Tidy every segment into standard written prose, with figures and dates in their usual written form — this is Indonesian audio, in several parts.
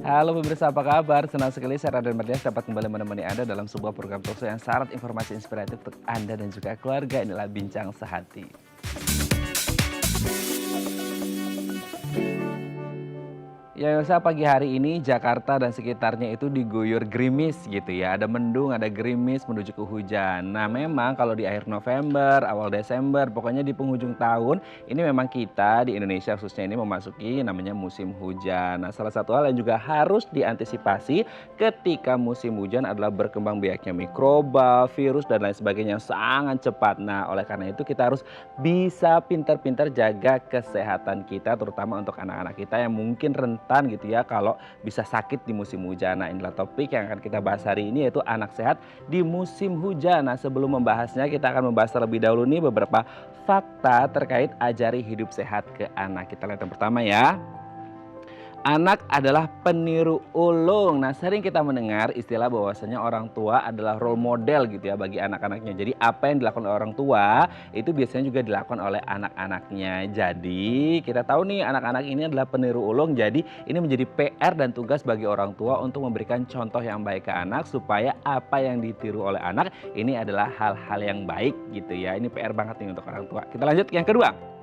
Halo pemirsa, apa kabar? Senang sekali saya Raden Mardias dapat kembali menemani Anda dalam sebuah program talkshow yang syarat informasi inspiratif untuk Anda dan juga keluarga. Inilah Bincang Sehati. Ya pemirsa, pagi hari ini Jakarta dan sekitarnya itu diguyur gerimis gitu ya. Ada mendung, ada gerimis menuju ke hujan. Nah memang kalau di akhir November, awal Desember, pokoknya di penghujung tahun, ini memang kita di Indonesia khususnya ini memasuki namanya musim hujan. Nah salah satu hal yang juga harus diantisipasi ketika musim hujan adalah berkembang biaknya mikroba, virus dan lain sebagainya yang sangat cepat. Nah oleh karena itu kita harus bisa pintar-pintar jaga kesehatan kita, terutama untuk anak-anak kita yang mungkin rentan gitu ya kalau bisa sakit di musim hujan. Nah inilah topik yang akan kita bahas hari ini, yaitu anak sehat di musim hujan. Nah sebelum membahasnya kita akan membahas terlebih dahulu nih beberapa fakta terkait ajari hidup sehat ke anak. Kita lihat yang pertama ya. Anak adalah peniru ulung. Nah, sering kita mendengar istilah bahwasanya orang tua adalah role model gitu ya bagi anak-anaknya. Jadi apa yang dilakukan oleh orang tua itu biasanya juga dilakukan oleh anak-anaknya. Jadi kita tahu nih anak-anak ini adalah peniru ulung. Jadi ini menjadi PR dan tugas bagi orang tua untuk memberikan contoh yang baik ke anak supaya apa yang ditiru oleh anak ini adalah hal-hal yang baik gitu ya. Ini PR banget nih untuk orang tua. Kita lanjut yang kedua.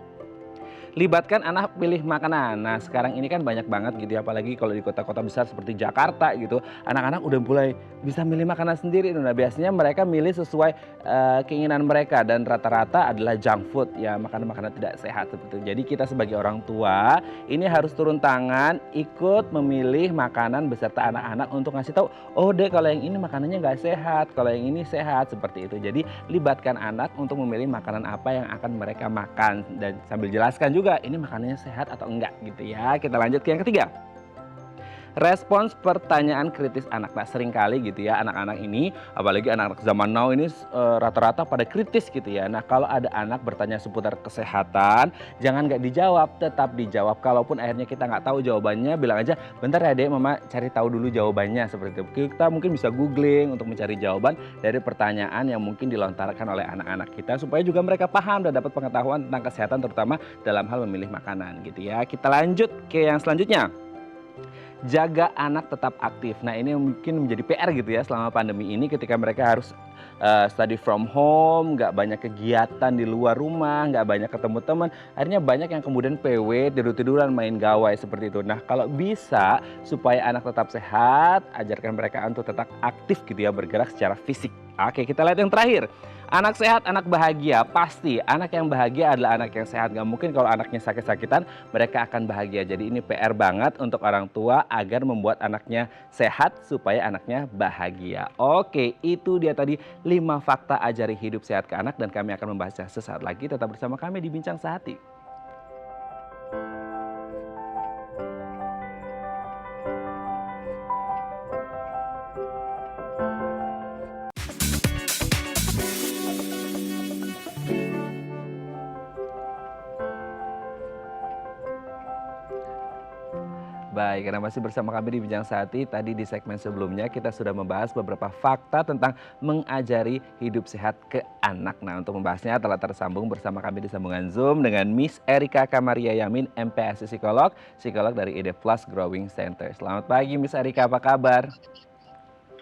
Libatkan anak pilih makanan. Nah sekarang ini kan banyak banget gitu ya, apalagi kalau di kota-kota besar seperti Jakarta gitu, anak-anak udah mulai bisa milih makanan sendiri. Nah biasanya mereka milih sesuai keinginan mereka dan rata-rata adalah junk food ya, makanan-makanan tidak sehat seperti itu. Jadi kita sebagai orang tua ini harus turun tangan ikut memilih makanan beserta anak-anak untuk ngasih tahu, oh deh kalau yang ini makanannya nggak sehat, kalau yang ini sehat, seperti itu. Jadi libatkan anak untuk memilih makanan apa yang akan mereka makan dan sambil jelaskan juga ini makanannya sehat atau enggak gitu ya. Kita lanjut ke yang ketiga. Respons pertanyaan kritis anak. Nah seringkali gitu ya anak-anak ini, apalagi anak-anak zaman now ini rata-rata pada kritis gitu ya. Nah kalau ada anak bertanya seputar kesehatan, jangan nggak dijawab, tetap dijawab. Kalaupun akhirnya kita nggak tahu jawabannya, bilang aja, bentar ya dek, mama cari tahu dulu jawabannya, seperti itu. Kita mungkin bisa googling untuk mencari jawaban dari pertanyaan yang mungkin dilontarkan oleh anak-anak kita, supaya juga mereka paham dan dapat pengetahuan tentang kesehatan, terutama dalam hal memilih makanan gitu ya. Kita lanjut ke yang selanjutnya. Jaga anak tetap aktif. Nah ini mungkin menjadi PR gitu ya selama pandemi ini, ketika mereka harus study from home, nggak banyak kegiatan di luar rumah, nggak banyak ketemu teman. Akhirnya banyak yang kemudian PW, tidur-tiduran, main gawai seperti itu. Nah kalau bisa supaya anak tetap sehat, ajarkan mereka untuk tetap aktif gitu ya, bergerak secara fisik. Oke, kita lihat yang terakhir. Anak sehat, anak bahagia. Pasti anak yang bahagia adalah anak yang sehat. Gak mungkin kalau anaknya sakit-sakitan mereka akan bahagia. Jadi ini PR banget untuk orang tua agar membuat anaknya sehat supaya anaknya bahagia. Oke, itu dia tadi 5 fakta ajari hidup sehat ke anak, dan kami akan membahasnya sesaat lagi. Tetap bersama kami di Bincang Sehati. Baik, karena masih bersama kami di Bincang Sehati. Tadi di segmen sebelumnya kita sudah membahas beberapa fakta tentang mengajari hidup sehat ke anak. Nah untuk membahasnya telah tersambung bersama kami di sambungan Zoom dengan Miss Erika Kamaria Yamin, MPASI Psikolog, psikolog dari Ide Plus Growing Center. Selamat pagi Miss Erika, apa kabar?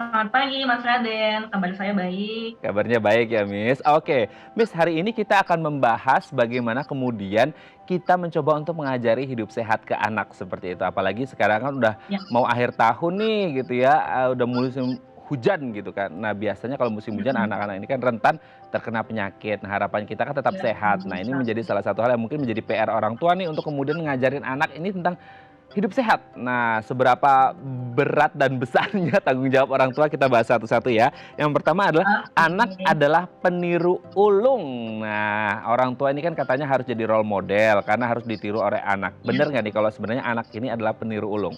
Selamat pagi Mas Raden, kabar saya baik. Kabarnya baik ya Miss. Oke, Miss, hari ini kita akan membahas bagaimana kemudian kita mencoba untuk mengajari hidup sehat ke anak seperti itu. Apalagi sekarang kan udah Ya. mau akhir tahun nih gitu ya, udah musim hujan gitu kan. Nah biasanya kalau musim hujan anak-anak ini kan rentan terkena penyakit. Nah harapan kita kan tetap Ya, sehat. Nah ini menjadi salah satu hal yang mungkin menjadi PR orang tua nih untuk kemudian ngajarin anak ini tentang hidup sehat. Nah, seberapa berat dan besarnya tanggung jawab orang tua, kita bahas satu-satu ya. Yang pertama adalah anak Oke. adalah peniru ulung. Nah, orang tua ini kan katanya harus jadi role model karena harus ditiru oleh anak. Ya. Bener nggak nih kalau sebenarnya anak ini adalah peniru ulung?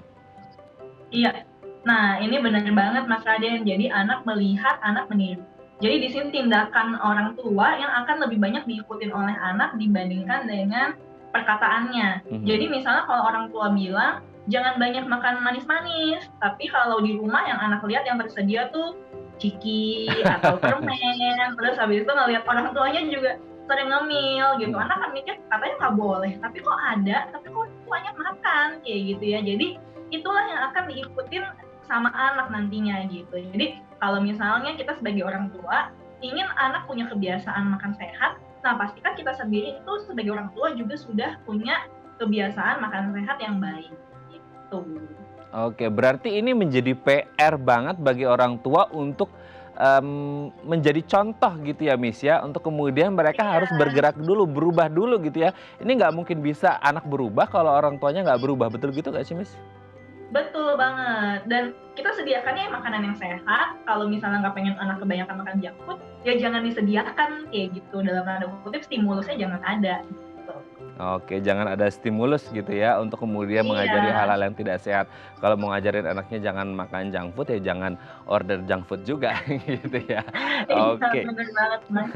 Iya. Nah, ini benar banget Mas Raden. Jadi anak melihat, anak meniru. Jadi di sini tindakan orang tua yang akan lebih banyak diikutin oleh anak dibandingkan dengan perkataannya. Jadi misalnya kalau orang tua bilang, jangan banyak makan manis-manis. Tapi kalau di rumah yang anak lihat yang tersedia tuh ciki atau permen. Terus habis itu ngelihat orang tuanya juga sering ngemil gitu. Anak kan mikir katanya nggak boleh. Tapi kok ada, tapi kok tuanya makan kayak gitu ya. Jadi itulah yang akan diikutin sama anak nantinya gitu. Jadi kalau misalnya kita sebagai orang tua ingin anak punya kebiasaan makan sehat, nah pastikan kita sendiri itu sebagai orang tua juga sudah punya kebiasaan makan sehat yang baik gitu. Oke, berarti ini menjadi PR banget bagi orang tua untuk menjadi contoh gitu ya Miss ya, untuk kemudian mereka harus bergerak dulu, berubah dulu gitu ya. Ini nggak mungkin bisa anak berubah kalau orang tuanya nggak berubah, betul gitu nggak sih Miss? Betul banget, dan kita sediakannya makanan yang sehat. Kalau misalnya nggak pengen anak kebanyakan makan junk food, ya jangan disediakan kayak gitu. Dalam tanda kutip stimulusnya jangan ada gitu. Oke, jangan ada stimulus gitu ya untuk kemudian mengajari Iya, hal-hal yang tidak sehat. Kalau mau ngajarin anaknya jangan makan junk food ya jangan order junk food juga gitu ya. iya Oke. bener banget Mas.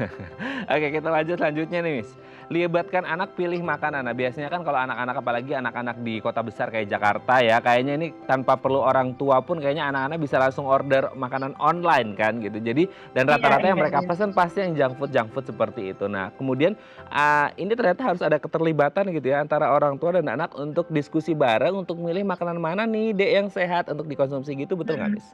Oke, kita lanjut selanjutnya nih, Miss. Libatkan anak pilih makanan. Nah, biasanya kan kalau anak-anak, apalagi anak-anak di kota besar kayak Jakarta ya, kayaknya ini tanpa perlu orang tua pun kayaknya anak-anak bisa langsung order makanan online kan gitu. Jadi dan Iya rata-rata yang iya mereka iya. pesan pasti yang junk food seperti itu. Nah, kemudian ini ternyata harus ada keterlibatan gitu ya antara orang tua dan anak untuk diskusi bareng untuk milih makanan mana nih, Dek, yang sehat untuk dikonsumsi gitu, betul nggak, Mhm. Miss?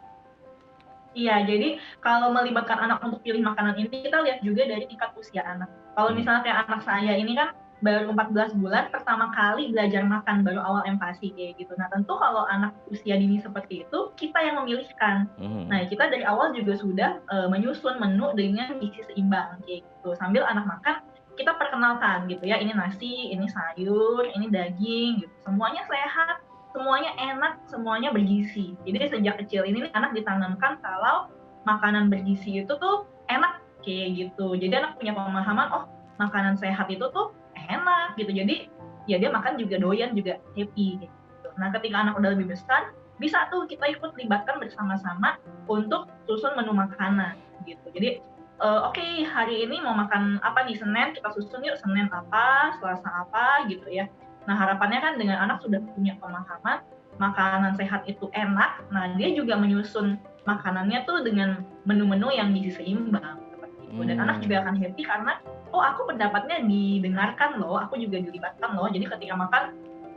Iya, jadi kalau melibatkan anak untuk pilih makanan ini kita lihat juga dari tingkat usia anak. Kalau Hmm. misalnya kayak anak saya ini kan baru 14 bulan pertama kali belajar makan, baru awal empati kayak gitu. Nah, tentu kalau anak usia dini seperti itu, kita yang memilihkan. Mhm. Nah, kita dari awal juga sudah menyusun menu dengan gizi seimbang kayak gitu. Sambil anak makan, kita perkenalkan gitu ya, ini nasi, ini sayur, ini daging gitu. Semuanya sehat, semuanya enak, semuanya bergizi. Jadi sejak kecil ini anak ditanamkan kalau makanan bergizi itu tuh enak kayak gitu. Jadi anak punya pemahaman, oh makanan sehat itu tuh enak gitu. Jadi ya dia makan juga doyan juga happy gitu. Nah ketika anak udah lebih besar, bisa tuh kita ikut libatkan bersama-sama untuk susun menu makanan gitu. Jadi oke, hari ini mau makan apa nih, Senin kita susun yuk, Senin apa, Selasa apa gitu ya. Nah, harapannya kan dengan anak sudah punya pemahaman makanan sehat itu enak, nah dia juga menyusun makanannya tuh dengan menu-menu yang gizi seimbang seperti itu. Dan anak juga akan happy karena oh aku pendapatnya didengarkan loh, aku juga dilibatkan loh. Jadi ketika makan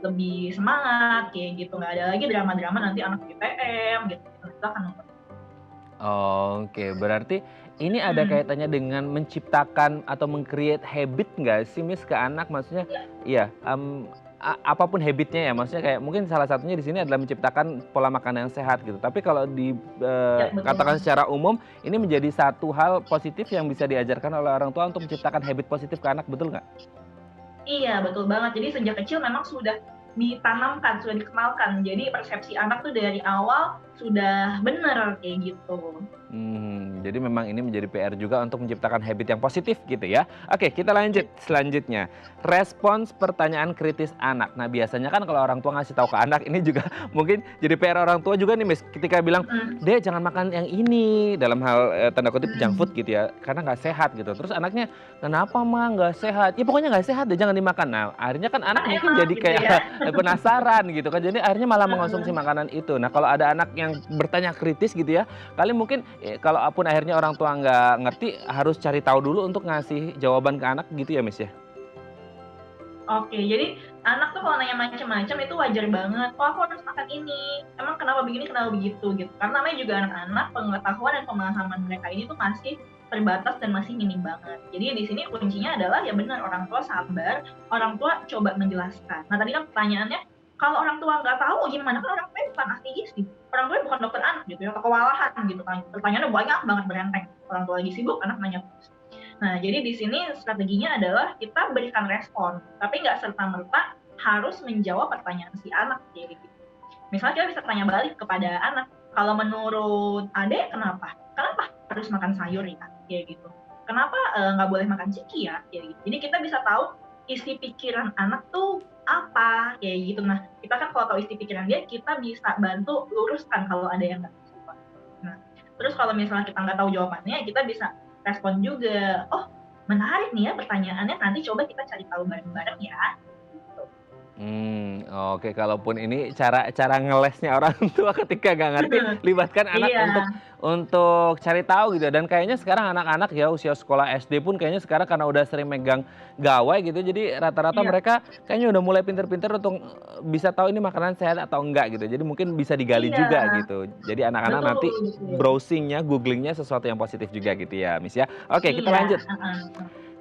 lebih semangat kayak gitu, nggak ada lagi drama-drama nanti anak BTM gitu. Itu akan Oke, berarti ini ada hmm, kaitannya dengan menciptakan atau meng-create habit nggak sih, Miss, ke anak? Maksudnya iya, apapun habitnya ya, maksudnya kayak mungkin salah satunya di sini adalah menciptakan pola makan yang sehat gitu. Tapi kalau ya betul katakan banget. secara umum, ini menjadi satu hal positif yang bisa diajarkan oleh orang tua untuk menciptakan habit positif ke anak, betul nggak? Iya, betul banget. Jadi sejak kecil memang sudah ditanamkan, sudah dikenalkan. Jadi persepsi anak tuh dari awal sudah benar kayak gitu. Jadi memang ini menjadi PR juga untuk menciptakan habit yang positif gitu ya. Oke, kita lanjut selanjutnya. Respons pertanyaan kritis anak. Nah, biasanya kan kalau orang tua ngasih tahu ke anak ini juga mungkin jadi PR orang tua juga nih, Miss. Ketika bilang, Mhm, "Dek, jangan makan yang ini," dalam hal tanda kutip junk mhm. food gitu ya, karena nggak sehat gitu. Terus anaknya, "Kenapa, Ma? Nggak sehat?" "Ya pokoknya nggak sehat deh, jangan dimakan." Nah, akhirnya kan Kan anak mungkin enak jadi gitu kayak ya. penasaran gitu kan. Jadi akhirnya malah mengonsumsi Heeh. makanan itu. Nah, kalau ada anak yang bertanya kritis gitu ya, kali mungkin kalaupun akhirnya orang tua nggak ngerti, harus cari tahu dulu untuk ngasih jawaban ke anak gitu ya, Miss, ya? Oke, jadi anak tuh kalau nanya macam-macam itu wajar banget. "Oh, aku harus makan ini. Emang kenapa begini, kenapa begitu?" Gitu. Karena namanya juga anak-anak, pengetahuan dan pemahaman mereka ini tuh masih terbatas dan masih minim banget. Jadi di sini kuncinya adalah ya benar orang tua sabar, orang tua coba menjelaskan. Nah, tadi kan pertanyaannya, kalau orang tua nggak tahu gimana? Kan orang tua bukan ahli gizi, orang tua bukan dokter anak gitu ya, kewalahan gitu kan. Pertanyaannya banyak banget berenteng. Orang tua lagi sibuk, anak nanya terus. Nah, jadi di sini strateginya adalah kita berikan respon, tapi nggak serta-merta harus menjawab pertanyaan si anak kayak gitu. Misalnya kita bisa tanya balik kepada anak, kalau menurut adek kenapa? Kenapa harus makan sayur ya? Kayak gitu. Kenapa nggak boleh makan ciki ya? Kayak gitu. Jadi kita bisa tahu isi pikiran anak tuh apa kayak gitu. Nah, kita kan kalau tahu isi pikiran dia, kita bisa bantu luruskan kalau ada yang nggak sesuai. Nah, terus kalau misalnya kita nggak tahu jawabannya, kita bisa respon juga. Oh, menarik nih ya pertanyaannya. Nanti coba kita cari tahu bareng-bareng ya. Gitu. Oke, kalaupun ini cara cara ngelesnya orang tua ketika nggak ngerti, libatkan anak Iya, untuk cari tahu gitu, dan kayaknya sekarang anak-anak ya usia sekolah SD pun kayaknya sekarang karena udah sering megang gawai gitu, jadi rata-rata iya, mereka kayaknya udah mulai pinter-pinter untuk, bisa tahu ini makanan sehat atau enggak gitu. Jadi mungkin bisa digali iya, juga gitu. Jadi anak-anak betul, nanti betul. browsing-nya, googling-nya sesuatu yang positif juga gitu ya, Miss, ya. Oke, kita Iya, lanjut. heeh.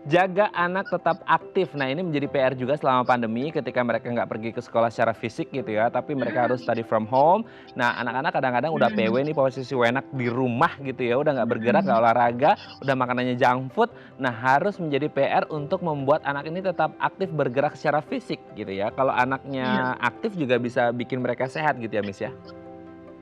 Jaga anak tetap aktif. Nah, ini menjadi PR juga selama pandemi ketika mereka nggak pergi ke sekolah secara fisik gitu ya, tapi mereka harus study from home. Nah, anak-anak kadang-kadang udah Mhm, PW nih, posisi wenak di rumah gitu ya, udah nggak bergerak, nggak mhm. olahraga, udah makanannya junk food. Nah, harus menjadi PR untuk membuat anak ini tetap aktif bergerak secara fisik gitu ya. Kalau Iya. anaknya aktif juga bisa bikin mereka sehat gitu ya, Miss, ya?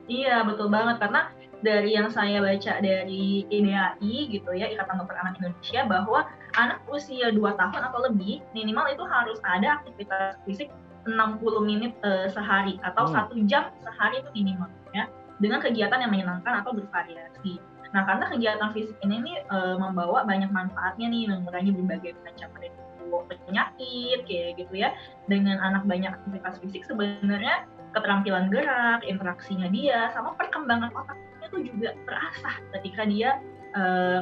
Iya, betul banget. Karena dari yang saya baca dari IDAI gitu ya, Ikatan Dokter Anak Indonesia, bahwa anak usia 2 tahun atau lebih, minimal itu harus ada aktivitas fisik 60 menit, sehari atau Hmm. 1 jam sehari itu minimal ya, dengan kegiatan yang menyenangkan atau bervariasi. Nah, karena kegiatan fisik ini nih, membawa banyak manfaatnya nih, mengurangi berbagai macam resiko penyakit kayak gitu ya. Dengan anak banyak aktivitas fisik sebenarnya keterampilan gerak, interaksinya dia, sama perkembangan otaknya tuh juga terasah ketika dia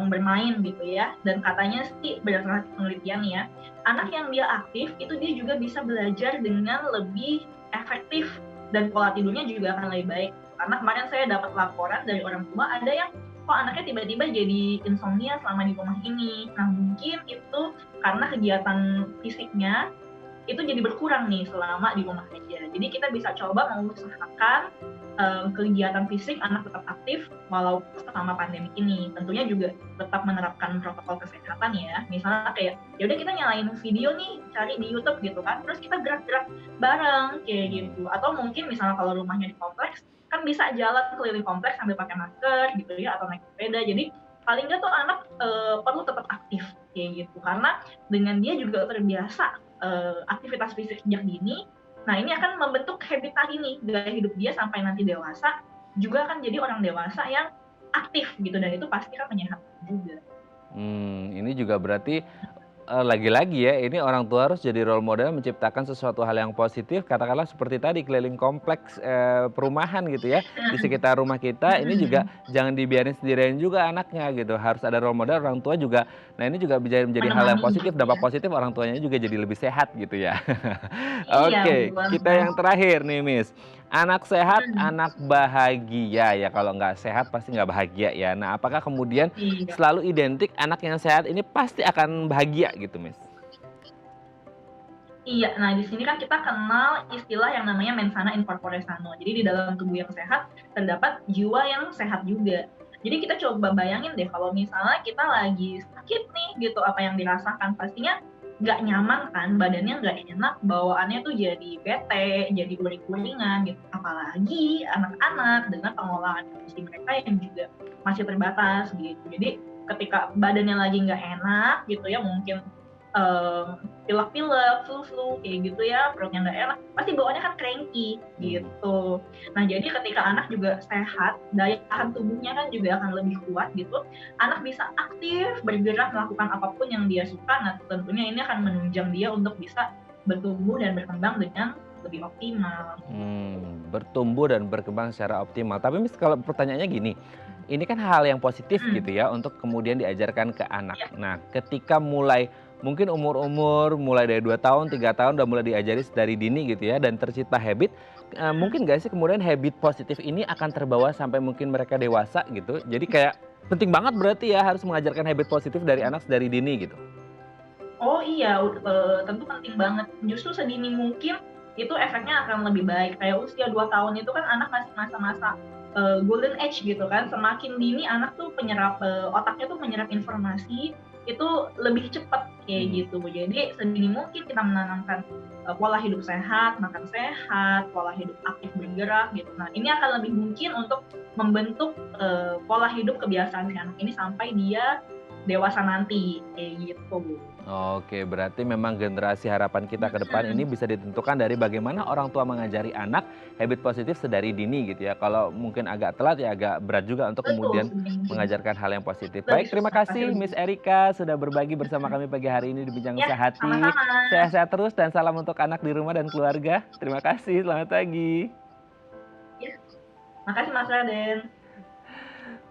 bermain gitu ya. Dan katanya sih berdasarkan penelitian ya, anak yang dia aktif itu dia juga bisa belajar dengan lebih efektif dan pola tidurnya juga akan lebih baik. Karena kemarin saya dapat laporan dari orang tua ada yang kok anaknya tiba-tiba jadi insomnia selama di rumah ini. Nah mungkin itu karena kegiatan fisiknya itu jadi berkurang nih selama di rumah aja. Jadi kita bisa coba mengusahakan kegiatan fisik anak tetap aktif walau selama pandemi ini. Tentunya juga tetap menerapkan protokol kesehatan ya. Misalnya kayak ya udah kita nyalain video nih, cari di YouTube gitu kan. Terus kita gerak-gerak bareng kayak Hmm. gitu. Atau mungkin misalnya kalau rumahnya di kompleks kan bisa jalan keliling kompleks sambil pakai masker gitu ya atau naik sepeda. Jadi paling nggak tuh anak perlu tetap aktif kayak gitu karena dengan dia juga terbiasa aktivitas fisik sejak dini, nah ini akan membentuk habit tadi nih, gaya hidup dia sampai nanti dewasa, juga akan jadi orang dewasa yang aktif gitu, dan itu pasti kan menyehatkan juga. Ini juga berarti, lagi-lagi ya, ini orang tua harus jadi role model menciptakan sesuatu hal yang positif, katakanlah seperti tadi keliling kompleks, perumahan gitu ya, di sekitar rumah kita, ini juga jangan dibiarin sendirian juga anaknya gitu, harus ada role model orang tua juga. Nah, ini juga bisa menjadi hal yang Menemani positif, gitu dampak ya. positif orang tuanya juga jadi lebih sehat gitu ya. Iya, betul Oke, kita banget. yang terakhir nih, Miss. Anak sehat, Mhm, anak bahagia ya, kalau nggak sehat pasti nggak bahagia ya. Nah, apakah kemudian iya. selalu identik anak yang sehat ini pasti akan bahagia gitu, Miss? Iya, nah di sini kan kita kenal istilah yang namanya mens sana in corpore sano. Jadi di dalam tubuh yang sehat terdapat jiwa yang sehat juga. Jadi kita coba bayangin deh kalau misalnya kita lagi sakit nih gitu, apa yang dirasakan pastinya nggak nyaman kan, badannya nggak enak, bawaannya tuh jadi bete, jadi uring-uringan gitu. Apalagi anak-anak dengan pengolahan emosi mereka yang juga masih terbatas gitu. Jadi ketika badannya lagi nggak enak gitu ya, mungkin pilek-pilek, flu-flu, kayak gitu ya, perutnya nggak enak, pasti bawaannya kan cranky, Mmm. gitu. Nah, jadi ketika anak juga sehat, daya tahan tubuhnya kan juga akan lebih kuat gitu, anak bisa aktif, bergerak, melakukan apapun yang dia suka, nah tentunya ini akan menunjang dia untuk bisa bertumbuh dan berkembang dengan lebih optimal. Bertumbuh dan berkembang secara optimal. Tapi Miss, kalau pertanyaannya gini, ini kan hal yang positif gitu Mhm, ya untuk kemudian diajarkan ke anak. iya, Nah, ketika mulai mungkin umur-umur mulai dari 2 tahun, 3 tahun udah mulai diajari dari dini gitu ya dan tercipta habit, mhm. mungkin nggak sih kemudian habit positif ini akan terbawa sampai mungkin mereka dewasa gitu? Jadi kayak penting banget berarti ya harus mengajarkan habit positif dari anak dari dini gitu? Oh iya, tentu penting banget. Justru sedini mungkin itu efeknya akan lebih baik. Kayak usia 2 tahun itu kan anak masih masa-masa, golden age gitu kan. Semakin dini anak tuh otaknya tuh menyerap informasi itu lebih cepat kayak Mmm. gitu. Jadi sedini mungkin kita menanamkan, pola hidup sehat, makan sehat, pola hidup aktif bergerak gitu. Nah, ini akan lebih mungkin untuk membentuk, pola hidup kebiasaan si anak ini sampai dia dewasa nanti kayak gitu. Oke, berarti memang generasi harapan kita ke depan ini bisa ditentukan dari bagaimana orang tua mengajari anak habit positif sedari dini gitu ya. Kalau mungkin agak telat ya agak berat juga untuk Betul, kemudian sebenarnya mengajarkan hal yang positif. lebih Baik, terima susah, pasti kasih lebih Miss susah. Erika sudah berbagi bersama kami pagi hari ini di Bincang Ya, Sehati. sama-sama. Sehat-sehat terus dan salam untuk anak di rumah dan keluarga. Terima kasih, selamat pagi. Ya, makasih Mas Raden.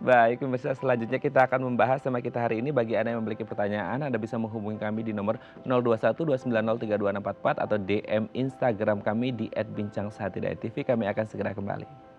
Baik, pemirsa, selanjutnya kita akan membahas tema kita hari ini. Bagi Anda yang memiliki pertanyaan, Anda bisa menghubungi kami di nomor 0212903244 atau DM Instagram kami di @bincangsehatidayatv. Kami akan segera kembali.